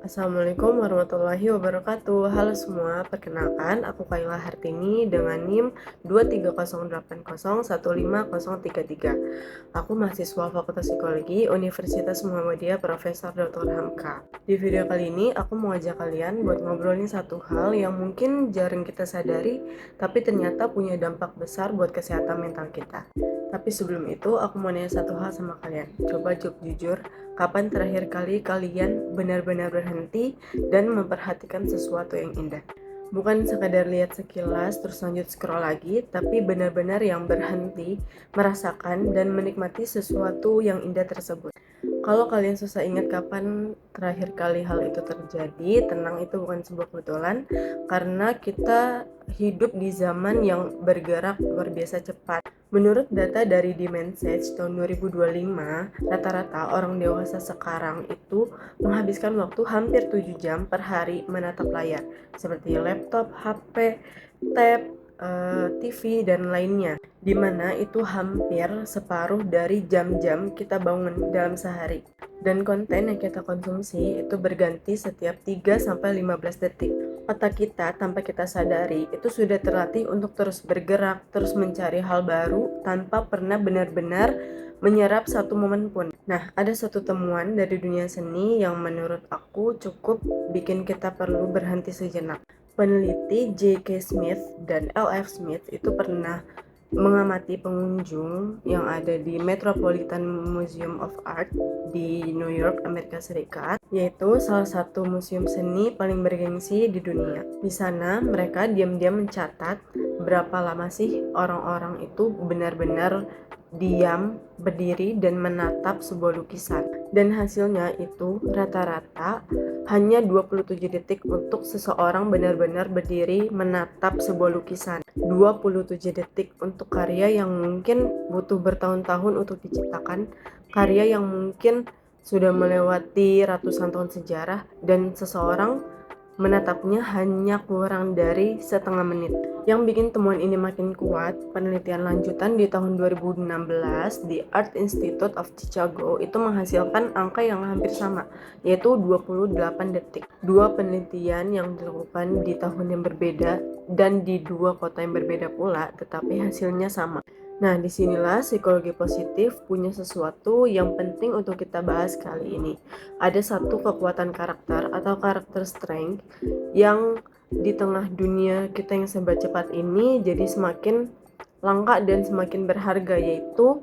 Assalamualaikum warahmatullahi wabarakatuh. Halo semua, perkenalkan aku Kaila Hartini dengan NIM 23080150033. Aku mahasiswa Fakultas Psikologi Universitas Muhammadiyah Profesor Dr. Hamka. Di video kali ini aku mau ajak kalian buat ngobrolin satu hal yang mungkin jarang kita sadari, tapi ternyata punya dampak besar buat kesehatan mental kita. Tapi sebelum itu, aku mau nanya satu hal sama kalian. Coba jawab jujur, kapan terakhir kali kalian benar-benar berhenti dan memperhatikan sesuatu yang indah? Bukan sekadar lihat sekilas terus lanjut scroll lagi, tapi benar-benar yang berhenti, merasakan dan menikmati sesuatu yang indah tersebut. Kalau kalian susah ingat kapan terakhir kali hal itu terjadi, tenang, itu bukan sebuah kebetulan, karena kita hidup di zaman yang bergerak luar biasa cepat. Menurut data dari Dimensage tahun 2025, rata-rata orang dewasa sekarang itu menghabiskan waktu hampir 7 jam per hari menatap layar, seperti laptop, HP, tab, TV, dan lainnya, di mana itu hampir separuh dari jam-jam kita bangun dalam sehari. Dan konten yang kita konsumsi itu berganti setiap 3-15 detik. Otak kita tanpa kita sadari itu sudah terlatih untuk terus bergerak, terus mencari hal baru tanpa pernah benar-benar menyerap satu momen pun. Nah, ada satu temuan dari dunia seni yang menurut aku cukup bikin kita perlu berhenti sejenak. Peneliti J.K. Smith dan L.F. Smith itu pernah mengamati pengunjung yang ada di Metropolitan Museum of Art di New York, Amerika Serikat, yaitu salah satu museum seni paling bergengsi di dunia. Di sana mereka diam-diam mencatat berapa lama sih orang-orang itu benar-benar diam, berdiri, dan menatap sebuah lukisan. Dan hasilnya itu rata-rata hanya 27 detik untuk seseorang benar-benar berdiri menatap sebuah lukisan. 27 detik untuk karya yang mungkin butuh bertahun-tahun untuk diciptakan, karya yang mungkin sudah melewati ratusan tahun sejarah, dan seseorang menatapnya hanya kurang dari setengah menit. Yang bikin temuan ini makin kuat, penelitian lanjutan di tahun 2016 di Art Institute of Chicago itu menghasilkan angka yang hampir sama, yaitu 28 detik. Dua penelitian yang dilakukan di tahun yang berbeda dan di dua kota yang berbeda pula, tetapi hasilnya sama. Nah, disinilah psikologi positif punya sesuatu yang penting untuk kita bahas kali ini. Ada satu kekuatan karakter atau karakter strength yang di tengah dunia kita yang serba cepat ini jadi semakin langka dan semakin berharga, yaitu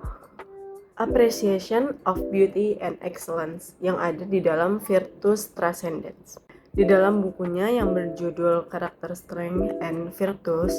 appreciation of beauty and excellence yang ada di dalam Virtus Transcendence. Di dalam bukunya yang berjudul Character Strength and Virtus,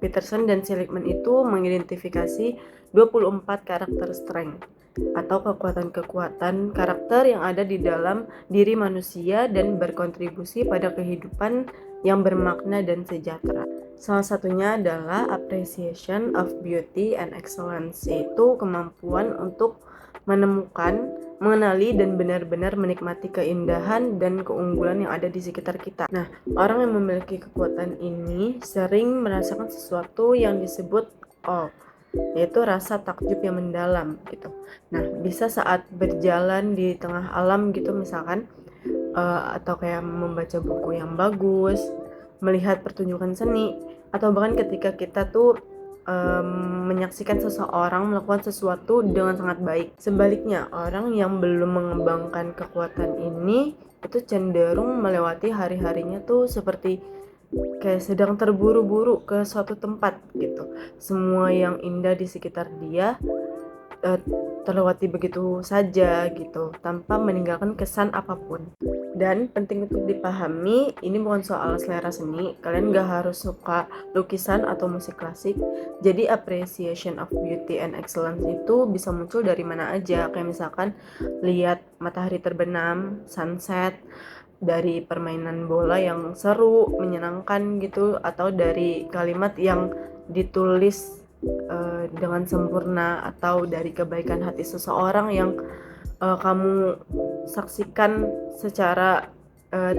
Peterson dan Seligman itu mengidentifikasi 24 karakter strength atau kekuatan-kekuatan karakter yang ada di dalam diri manusia dan berkontribusi pada kehidupan yang bermakna dan sejahtera. Salah satunya adalah appreciation of beauty and excellence, yaitu kemampuan untuk menemukan, mengenali, dan benar-benar menikmati keindahan dan keunggulan yang ada di sekitar kita. Nah, orang yang memiliki kekuatan ini sering merasakan sesuatu yang disebut awe, yaitu rasa takjub yang mendalam gitu. Nah, bisa saat berjalan di tengah alam gitu misalkan, atau kayak membaca buku yang bagus, melihat pertunjukan seni, atau bahkan ketika kita tuh menyaksikan seseorang melakukan sesuatu dengan sangat baik. Sebaliknya, orang yang belum mengembangkan kekuatan ini itu cenderung melewati hari-harinya tuh seperti kayak sedang terburu-buru ke suatu tempat gitu. Semua yang indah di sekitar dia terlewati begitu saja gitu, tanpa meninggalkan kesan apapun. Dan penting untuk dipahami, ini bukan soal selera seni. Kalian gak harus suka lukisan atau musik klasik. Jadi appreciation of beauty and excellence itu bisa muncul dari mana aja. Kayak misalkan lihat matahari terbenam, sunset, dari permainan bola yang seru, menyenangkan gitu, atau dari kalimat yang ditulis dengan sempurna, atau dari kebaikan hati seseorang yang kamu saksikan secara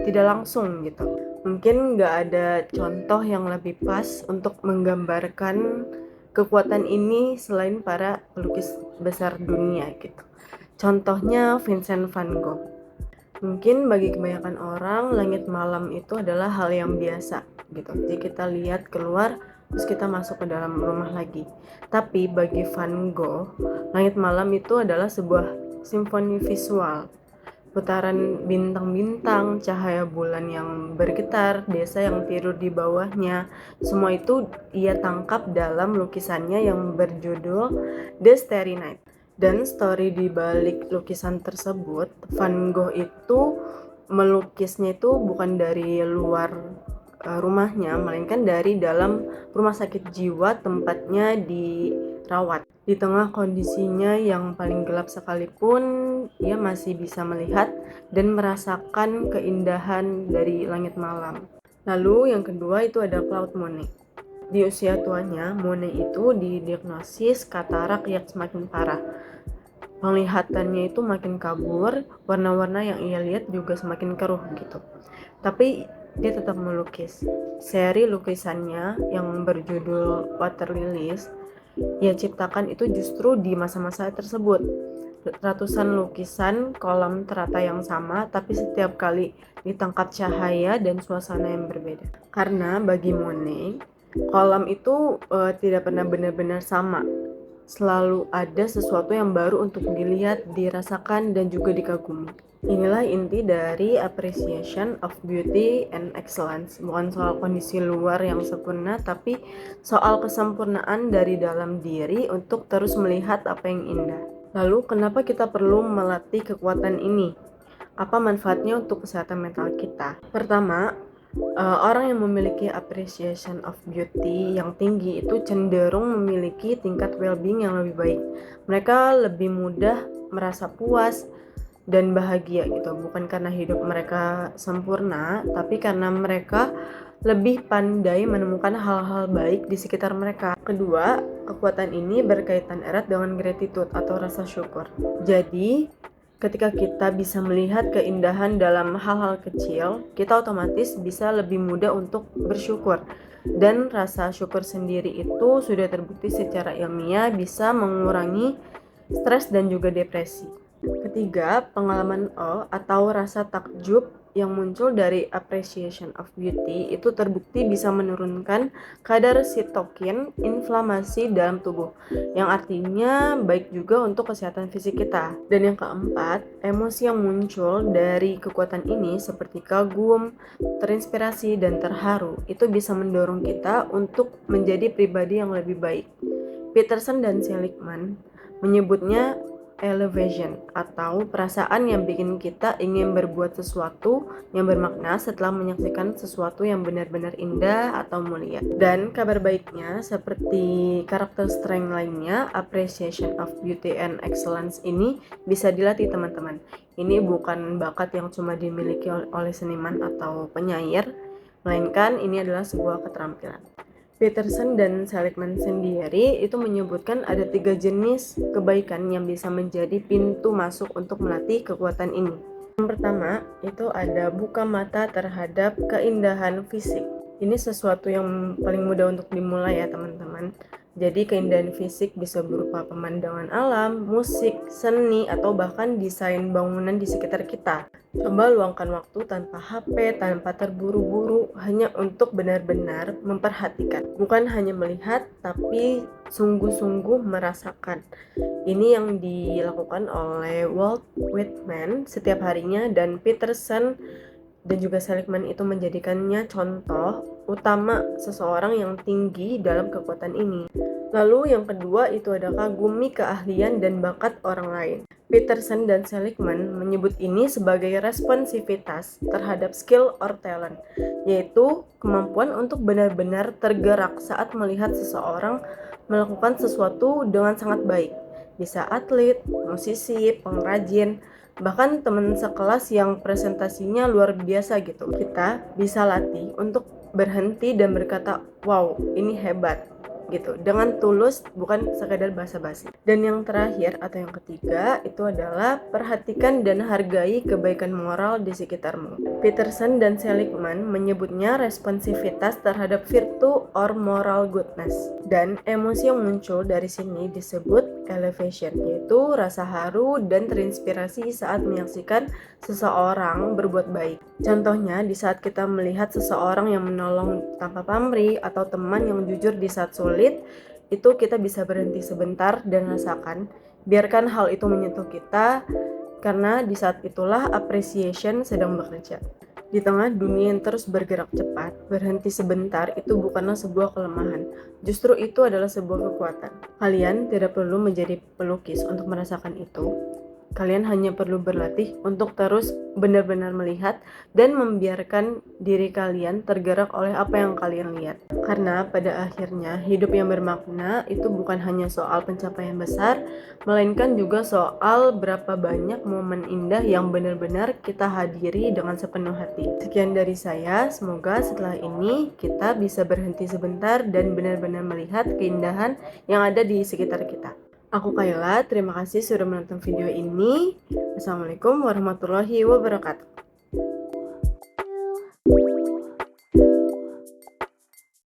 tidak langsung gitu. Mungkin nggak ada contoh yang lebih pas untuk menggambarkan kekuatan ini selain para pelukis besar dunia gitu. Contohnya Vincent van Gogh. Mungkin bagi kebanyakan orang, langit malam itu adalah hal yang biasa gitu. Jadi kita lihat keluar, terus kita masuk ke dalam rumah lagi. Tapi bagi Van Gogh, langit malam itu adalah sebuah simfoni visual. Putaran bintang-bintang, cahaya bulan yang bergetar, desa yang tidur di bawahnya, semua itu ia tangkap dalam lukisannya yang berjudul The Starry Night. Dan story di balik lukisan tersebut, Van Gogh itu melukisnya itu bukan dari luar rumahnya, melainkan dari dalam rumah sakit jiwa tempatnya dirawat. Di tengah kondisinya yang paling gelap sekalipun, ia masih bisa melihat dan merasakan keindahan dari langit malam. Lalu yang kedua itu ada Claude Monet. Di usia tuanya, Monet itu didiagnosis katarak yang semakin parah. Penglihatannya itu makin kabur, warna-warna yang ia lihat juga semakin keruh gitu. Tapi dia tetap melukis. Seri lukisannya yang berjudul Water Lilies ia ciptakan itu justru di masa-masa tersebut. Ratusan lukisan kolam terata yang sama, tapi setiap kali ditangkap cahaya dan suasana yang berbeda. Karena bagi Monet, kolam itu tidak pernah benar-benar sama. Selalu ada sesuatu yang baru untuk dilihat, dirasakan, dan juga dikagumi. Inilah inti dari appreciation of beauty and excellence. Bukan soal kondisi luar yang sempurna, tapi soal kesempurnaan dari dalam diri untuk terus melihat apa yang indah. Lalu, kenapa kita perlu melatih kekuatan ini? Apa manfaatnya untuk kesehatan mental kita? Pertama, orang yang memiliki appreciation of beauty yang tinggi itu cenderung memiliki tingkat well-being yang lebih baik. Mereka lebih mudah merasa puas dan bahagia gitu, bukan karena hidup mereka sempurna, tapi karena mereka lebih pandai menemukan hal-hal baik di sekitar mereka. Kedua, kekuatan ini berkaitan erat dengan gratitude atau rasa syukur. Jadi, ketika kita bisa melihat keindahan dalam hal-hal kecil, kita otomatis bisa lebih mudah untuk bersyukur. Dan rasa syukur sendiri itu sudah terbukti secara ilmiah bisa mengurangi stres dan juga depresi. Ketiga, pengalaman awe atau rasa takjub yang muncul dari appreciation of beauty itu terbukti bisa menurunkan kadar sitokin inflamasi dalam tubuh, yang artinya baik juga untuk kesehatan fisik kita. Dan yang keempat, emosi yang muncul dari kekuatan ini seperti kagum, terinspirasi, dan terharu itu bisa mendorong kita untuk menjadi pribadi yang lebih baik. Peterson dan Seligman menyebutnya elevation atau perasaan yang bikin kita ingin berbuat sesuatu yang bermakna setelah menyaksikan sesuatu yang benar-benar indah atau mulia. Dan kabar baiknya, seperti karakter strength lainnya, appreciation of beauty and excellence ini bisa dilatih teman-teman. Ini bukan bakat yang cuma dimiliki oleh seniman atau penyair, melainkan ini adalah sebuah keterampilan. Peterson dan Seligman sendiri itu menyebutkan ada 3 jenis kebaikan yang bisa menjadi pintu masuk untuk melatih kekuatan ini. Yang pertama itu ada buka mata terhadap keindahan fisik. Ini sesuatu yang paling mudah untuk dimulai ya teman-teman. Jadi keindahan fisik bisa berupa pemandangan alam, musik, seni, atau bahkan desain bangunan di sekitar kita. Coba luangkan waktu tanpa HP, tanpa terburu-buru, hanya untuk benar-benar memperhatikan. Bukan hanya melihat, tapi sungguh-sungguh merasakan. Ini yang dilakukan oleh Walt Whitman setiap harinya, dan Peterson dan juga Seligman itu menjadikannya contoh utama seseorang yang tinggi dalam kekuatan ini. Lalu yang kedua itu ada kagumi keahlian dan bakat orang lain. Peterson dan Seligman menyebut ini sebagai responsivitas terhadap skill or talent, yaitu kemampuan untuk benar-benar tergerak saat melihat seseorang melakukan sesuatu dengan sangat baik. Bisa atlet, musisi, pengrajin, bahkan teman sekelas yang presentasinya luar biasa gitu. Kita bisa latih untuk berhenti dan berkata, wow, ini hebat gitu, dengan tulus, bukan sekadar basa-basi. Dan yang terakhir atau yang ketiga itu adalah perhatikan dan hargai kebaikan moral di sekitarmu. Peterson dan Seligman menyebutnya responsivitas terhadap virtue or moral goodness. Dan emosi yang muncul dari sini disebut elevation, yaitu rasa haru dan terinspirasi saat menyaksikan seseorang berbuat baik. Contohnya, di saat kita melihat seseorang yang menolong tanpa pamrih atau teman yang jujur di saat sulit, itu kita bisa berhenti sebentar dan rasakan, biarkan hal itu menyentuh kita, karena di saat itulah appreciation sedang bekerja. Di tengah dunia yang terus bergerak cepat, berhenti sebentar itu bukanlah sebuah kelemahan. Justru itu adalah sebuah kekuatan. Kalian tidak perlu menjadi pelukis untuk merasakan itu. Kalian hanya perlu berlatih untuk terus benar-benar melihat dan membiarkan diri kalian tergerak oleh apa yang kalian lihat. Karena pada akhirnya hidup yang bermakna itu bukan hanya soal pencapaian besar, melainkan juga soal berapa banyak momen indah yang benar-benar kita hadiri dengan sepenuh hati. Sekian dari saya, semoga setelah ini kita bisa berhenti sebentar dan benar-benar melihat keindahan yang ada di sekitar kita. Aku Kayla, terima kasih sudah menonton video ini. Assalamualaikum warahmatullahi wabarakatuh.